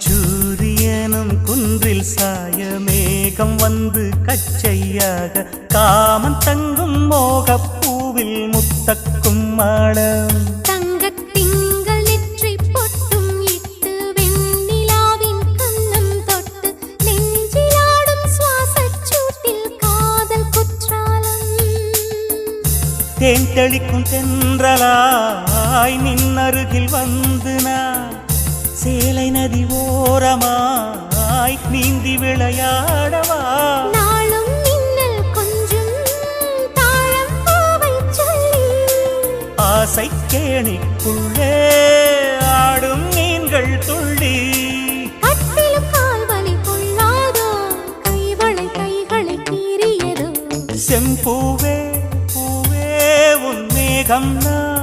அந்திச்சூரியனும் குன்றில் சாய மேகம் வந்து கச்சையாக காமன் தங்கும் மோகப்பூவில் முத்தக்கும் மாடம் தங்கத் திங்கள் நெற்றி பொட்டும் இட்டு வெண்ணிலாவின் கன்னம் தொட்டு நெஞ்சிலாடும் சுவாசச் சூட்டில் காதல் குற்றாலம் தேன் தெளிக்கும் தென்றலாய் நின்னருகில் வந்து நான் சேலை நதி ஓரமாய் நீந்தி விளையாடவா நாளும் மின்னல் கொஞ்சம் தாழம் பூவை சொல்லி ஆசை கேணிக்குள்ளே ஆடும் மீன்கள் துள்ளி கட்டிலும் கால்வலி கொள்ளாதோ கைகளை கீறியதோ செம்பூவே பூவே உன் மேகம் நான்